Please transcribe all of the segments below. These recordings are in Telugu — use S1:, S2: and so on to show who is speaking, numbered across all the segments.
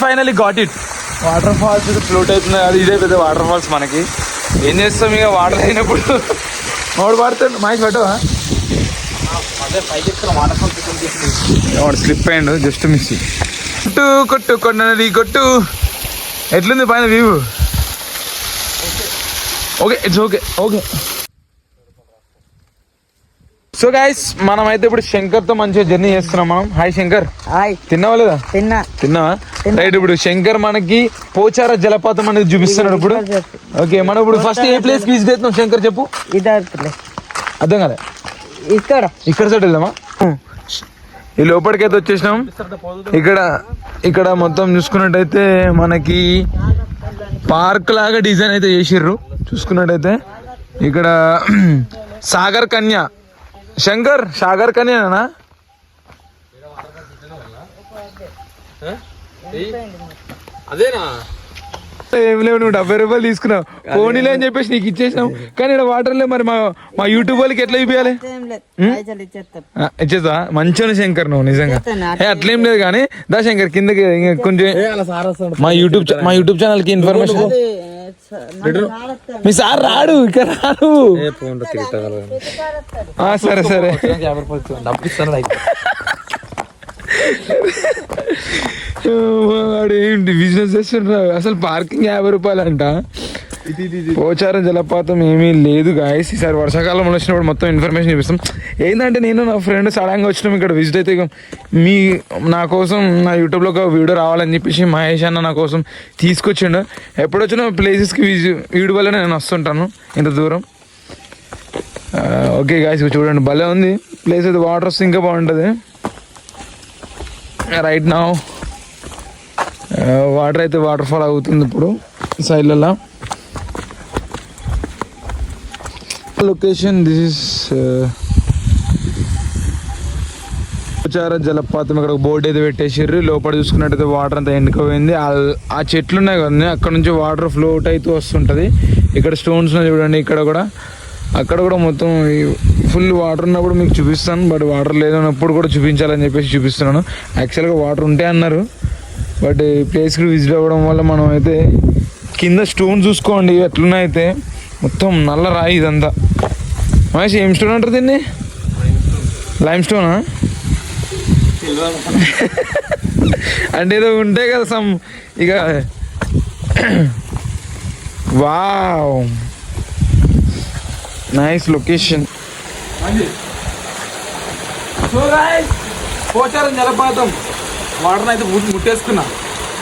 S1: Finally got it. Water falls float అవుతుంది, అది ఇదే పెద్ద వాటర్ ఫాల్స్. మనకి ఏం చేస్తాం ఇక వాటర్ అయినప్పుడు వాడు పడుతుంది. మైక్ పెట్టవా? వాడు స్లిప్ అయ్యిండు, జస్ట్ మిస్. కొట్టు కొట్టు కొన్నది కొట్టు. ఎట్లుంది పైన view? Okay, it's okay okay. So guys, మనం అయితే ఇప్పుడు శంకర్ తో మంచిగా జర్నీ చేస్తున్నాం మనం. హాయ్ శంకర్.
S2: హాయ్.
S1: తిన్నావా లేదా? తిన్నావా? రైట్. ఇప్పుడు శంకర్ మనకి పోచార జలపాతం అనేది చూపిస్తున్నాడు ఇప్పుడు. ఓకే, మనం ఇప్పుడు ఫస్ట్ ఏ ప్లేస్ కి విజిట్ చేస్తున్నాం శంకర్ చెప్పు. అర్థం కదా? ఇక్కడ సైడ్ వెళ్దామా? ఈ లోపలికైతే వచ్చేసినాం. ఇక్కడ మొత్తం చూసుకున్నట్టయితే మనకి పార్క్ లాగా డిజైన్ అయితే చేసిర్రు. చూసుకున్నట్టయితే ఇక్కడ సాగర్ కన్య. శంకర్, సాగర్ కన్యనా?
S3: అదేనా?
S1: ఏం లేవు, నువ్వు 70 రూపాయలు తీసుకున్నావు. పోనీలే అని చెప్పేసి నీకు ఇచ్చేసినాం. కానీ ఇక్కడ వాటర్ లేదు. మరి మా యూట్యూబ్ వాళ్ళకి ఎట్లా చూపించాలి? ఇచ్చేస్తా. మంచిగా శంకర్ నువ్వు నిజంగా. అట్లేం లేదు కానీ దా శంకర్ కిందకి కొంచెం మా యూట్యూబ్ ఛానల్ కి ఇన్ఫర్మేషన్. మీ సార్ రాడు, ఇక్కడ రాడు. సరే సరే. వాడు ఏంటి బిజినెస్ చేస్తుండ్రా? అసలు పార్కింగ్ 50 రూపాయలు అంట. పోచారం జలపాతం ఏమీ లేదు గాయస్. ఈసారి వర్షాకాలంలో వచ్చినప్పుడు మొత్తం ఇన్ఫర్మేషన్ చూపిస్తాం. ఏంటంటే నేను నా ఫ్రెండ్ సడన్గా వచ్చినాం ఇక్కడ విజిట్ అయితే. నా కోసం నా యూట్యూబ్లో ఒక వీడియో రావాలని చెప్పేసి మహేష్ అన్న నా కోసం తీసుకొచ్చిండు. ఎప్పుడు వచ్చినా ప్లేసెస్కి వీడియో వల్లనే నేను వస్తుంటాను ఇంత దూరం. ఓకే గాయస్, చూడండి భలే ఉంది ప్లేస్ అయితే. వాటర్ వస్తే ఇంకా బాగుంటుంది. రైట్ నౌ వాటర్ అయితే వాటర్ ఫాల్ అవుతుంది ఇప్పుడు సైడ్లలో. లొకేషన్ దిస్ ఇస్ పోచార జలపాతం. ఇక్కడ బోర్డు అయితే పెట్టేసారు. లోపల చూసుకున్నట్టయితే వాటర్ అంతా ఎండుకపోయింది. ఆ చెట్లు ఉన్నాయి కదండి, అక్కడ నుంచి వాటర్ ఫ్లోట్ అయితే వస్తుంటుంది. ఇక్కడ స్టోన్స్ చూడండి. అక్కడ కూడా మొత్తం ఫుల్ వాటర్ ఉన్నప్పుడు మీకు చూపిస్తాను. బట్ వాటర్ లేదన్నప్పుడు కూడా చూపించాలని చెప్పేసి చూపిస్తున్నాను. యాక్చువల్గా వాటర్ ఉంటే అన్నారు, బట్ ఈ ప్లేస్కి విజిట్ అవ్వడం వల్ల మనం అయితే కింద స్టోన్ చూసుకోండి ఎట్లున్నాయితే. మొత్తం నల్ల రాయి ఇదంతా. మహేష్, ఏం స్టోన్ అంటారు దీన్ని? లైమ్ స్టోనా? అంటే ఏదో ఉంటాయి కదా సమ్. ఇక వావ్, నైస్ లొకేషన్. పోచారం జలపాతం వాటర్ అయితే ముట్టేసుకున్నా.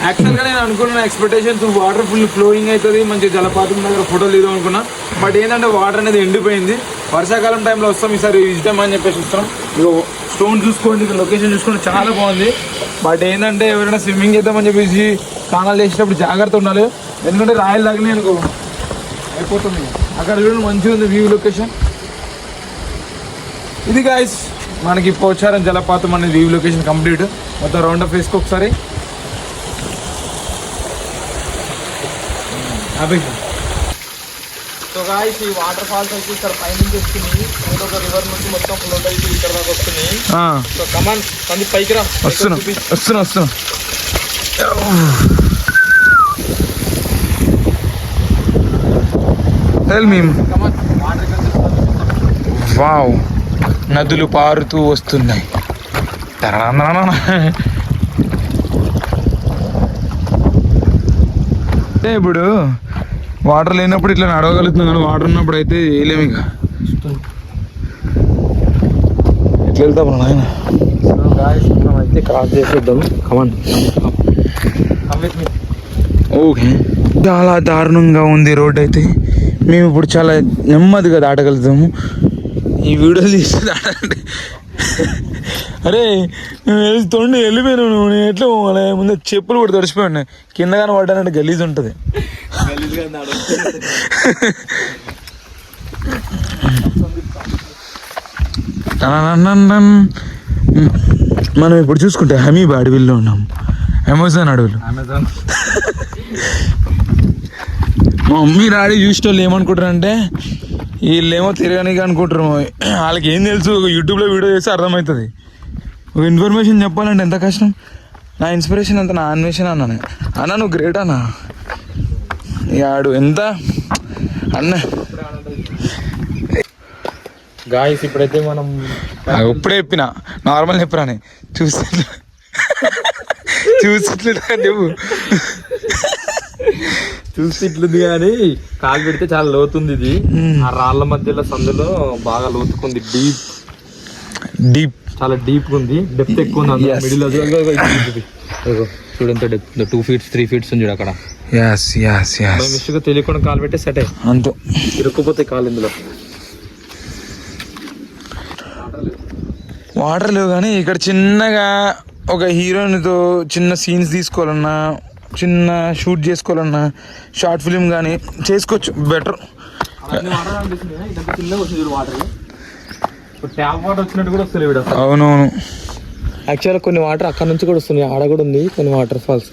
S1: యాక్చువల్గా నేను అనుకున్న ఎక్స్పెక్టేషన్స్ వాటర్ ఫుల్ ఫ్లోయింగ్ అవుతుంది, మంచి జలపాతం దగ్గర ఫోటోలు తీద్దాం అనుకున్నా. బట్ ఏంటంటే వాటర్ అనేది ఎండిపోయింది. వర్షాకాలం టైంలో వస్తాం, ఈసారి విజిట్ అని చెప్పేసి వస్తాం. ఇక స్టోన్ చూసుకోండి, లొకేషన్ చూసుకోండి, చాలా బాగుంది. బట్ ఏంటంటే ఎవరైనా స్విమ్మింగ్ చేద్దామని చెప్పేసి స్నానాలు చేసేటప్పుడు జాగ్రత్త ఉండాలి. ఎందుకంటే రాయలు తగిలినాయి అనుకో అయిపోతుంది. అక్కడ చూడండి మంచిగా ఉంది వ్యూ లొకేషన్. ఇది గాయస్ మనకి పోచారం జలపాతం అనేది వ్యూ లొకేషన్ కంప్లీట్. మొత్తం రౌండ్ అప్ వేసుకో ఒకసారి.
S3: సో గాయ్స్, ఈ వాటర్ ఫాల్స్ అయితే ఇక్కడ పైనుంచి వస్తున్నాయి. ఒక రివర్ నుంచి మొత్తం ఫ్లోట్ అయితే ఇక్కడ దాకా వస్తున్నాయి. సో కమాన్ మంది పైకి రా.
S1: వస్తున్నా. వావ్, నదులు పారుతూ వస్తున్నాయి. ఇప్పుడు వాటర్ లేనప్పుడు ఇట్లా నడవగలుగుతున్నాం, కానీ వాటర్ ఉన్నప్పుడు అయితే వేయలేము. ఇక ఎట్లా వెళ్తాం నాయన?
S3: అయితే క్రాస్ చేసేద్దాం. కమాన్.
S1: ఓకే, చాలా దారుణంగా ఉంది రోడ్ అయితే. మేము ఇప్పుడు చాలా నెమ్మదిగా దాటగలుగుతాము. ఈ వీడియోలు తీస్తే దాటండి. అరే నువ్వు తొండి వెళ్ళిపోయినావు. నువ్వు నేను ఎట్లా పోవాలి? ముందు చెప్పులు కూడా తడిచిపోయి కింద కానీ పడ్డానంటే గలీజ్ ఉంటుంది. మనం ఇప్పుడు చూసుకుంటే హమీబ్ అడవిలో ఉన్నాం. అమెజాన్ అడవులు. మా మమ్మీ డాడీ చూసేటోళ్ళు ఏమనుకుంటారు అంటే వీళ్ళేమో తిరగడానికి అనుకుంటారు. వాళ్ళకి ఏం తెలుసు? యూట్యూబ్లో వీడియో చేస్తే అర్థమవుతుంది. ఒక ఇన్ఫర్మేషన్ చెప్పాలంటే ఎంత కష్టం. నా ఇన్స్పిరేషన్ అంతా నా అన్వేషణ అన్న అన్న నువ్వు గ్రేట్ అన్న ఇక ఆడు ఎంత అన్న
S3: గాయస్ ఇప్పుడైతే మనం
S1: ఇప్పుడే చెప్పిన నార్మల్ చెప్పరాని చూసి నువ్వు
S3: చూసి ఇట్లుంది కానీ కాలు పెడితే చాలా లోతుంది ఇది. ఆ రాళ్ళ మధ్యలో సందులో బాగా లోతుకుంది, డీప్ చాలా డీప్ ఉంది, డెప్త్ ఎక్కువ ఉంది. మిడిల్ చూడంత డెప్త్ 2 feet 3 feet ఉంది చూడు అక్కడ. మిస్టేక్ తెలియకుండా కాలు పెట్టి సెట్ అయ్యి
S1: అంతే
S3: ఇరుక్కుపోతే కాలు ఇందులో.
S1: వాటర్ లేవు కానీ ఇక్కడ చిన్నగా ఒక హీరోయిన్తో చిన్న సీన్స్ తీసుకోవాలన్నా, చిన్న షూట్ చేసుకోవాలన్నా, షార్ట్ ఫిలిం కానీ చేసుకోవచ్చు బెటర్.
S3: ట్యాప్ వాటర్ వచ్చినట్టు కూడా వస్తుంది.
S1: అవునవును
S3: యాక్చువల్గా కొన్ని వాటర్ అక్కడ నుంచి కూడా వస్తున్నాయి, ఆడ కూడా ఉంది కొన్ని వాటర్ ఫాల్స్.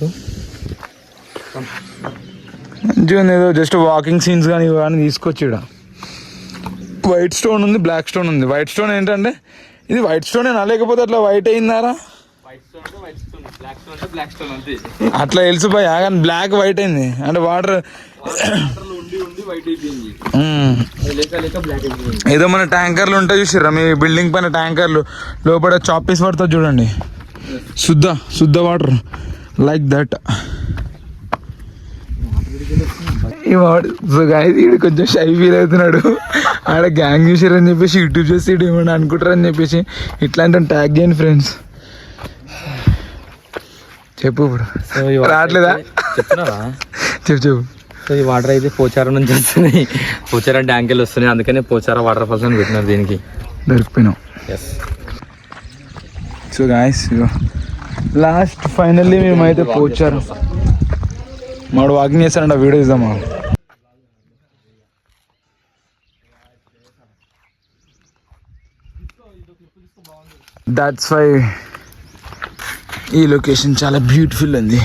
S1: మంచిగా ఉంది, ఏదో జస్ట్ వాకింగ్ సీన్స్ కానీ ఇవి కానీ తీసుకోవచ్చు. ఇక్కడ వైట్ స్టోన్ ఉంది, బ్లాక్ స్టోన్ ఉంది. వైట్ స్టోన్ ఏంటంటే ఇది వైట్ స్టోన్ ఏనా, లేకపోతే అట్లా వైట్ అయిందారా? అట్లా తెలిసిపోయా కానీ బ్లాక్ వైట్ అయింది అంటే వాటర్ ఏదో మన ట్యాంకర్లు ఉంటాయి చూసిర్రా మీ బిల్డింగ్ పైన ట్యాంకర్లు, లోపల చాపీస్ పడుతుంది చూడండి, శుద్ధ వాటర్ లైక్ దట్. వీడు కొంచెం షై ఫీల్ అవుతున్నాడు. ఆడ గ్యాంగ్ చూసారని చెప్పేసి యూట్యూబ్ చేసి ఏమన్నా అనుకుంటారని చెప్పేసి ఇట్లాంటి ట్యాగ్ చేయండి ఫ్రెండ్స్. చెప్పు ఇప్పుడు రావట్లేదా? చెప్పు.
S3: సో ఈ వాటర్ అయితే పోచారం నుంచి వస్తున్నాయి, పోచారం ట్యాంకెల్ వస్తున్నాయి, అందుకనే పోచారం వాటర్ ఫాల్స్ అని పెట్టినారు దీనికి.
S1: దొరికిపోయినాం. సో గాయస్ లాస్ట్ ఫైనల్లీ మేమైతే పోచారం మాడు వాకింగ్ చేస్తానంట, వీడియో ఇద్దామా? దట్స్ వై ఈ లొకేషన్ చాలా బ్యూటిఫుల్ ఉంది.